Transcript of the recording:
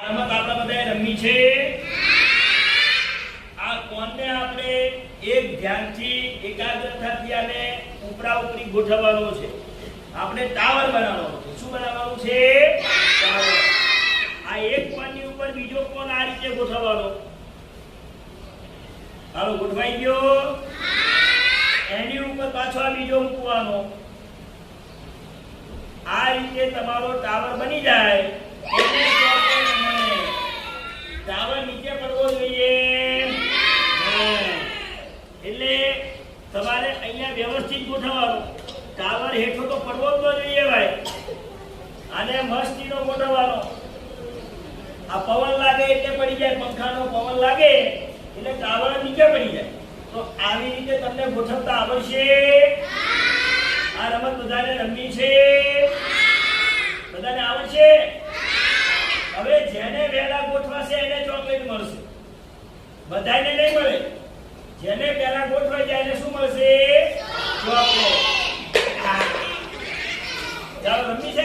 રમત આપણે બધાએ રમી છે. આ કોણને આપણે એક ધ્યાનથી એકાગ્રતાથી આને ઉપરા ઉપરી ગોઠવવાનો છે. આપણે ટાવર બનાવવાનો છે. શું બનાવવાનું છે? ટાવર. આ એક કોણની ઉપર બીજો કોણ આ રીતે ગોઠવવાનો. હાલો ગોઠવાઈ ગયો. એની ઉપર પાછો આ બીજો મૂકવાનો. આ રીતે તમારો ટાવર બની જાય. ટાવર નીચે પડવો જોઈએ. એટલે તમારે અહીંયા વ્યવસ્થિત ગોઠવવાનું. ટાવર હેઠો તો પડવો જ ન જોઈએ ભાઈ. આને મસ્તીનો ગોઠવવાનો. આ પવન લાગે એટલે પડી જાય. પંખાનો પવન લાગે એટલે ટાવર નીચે પડી જાય. તો આવી રીતે તમને ગોઠવતા આવડશે? આ રમત બધાને રમવી છે? બધાને આવડશે? હવે જેને વહેલા ગોઠવાશે એને ચોકલેટ મળશે. બધાને નહીં મળે. જેને પહેલા ગોઠવાઈ જાય એને શું મળશે? ચોકલેટ. ચાલો રમી છે.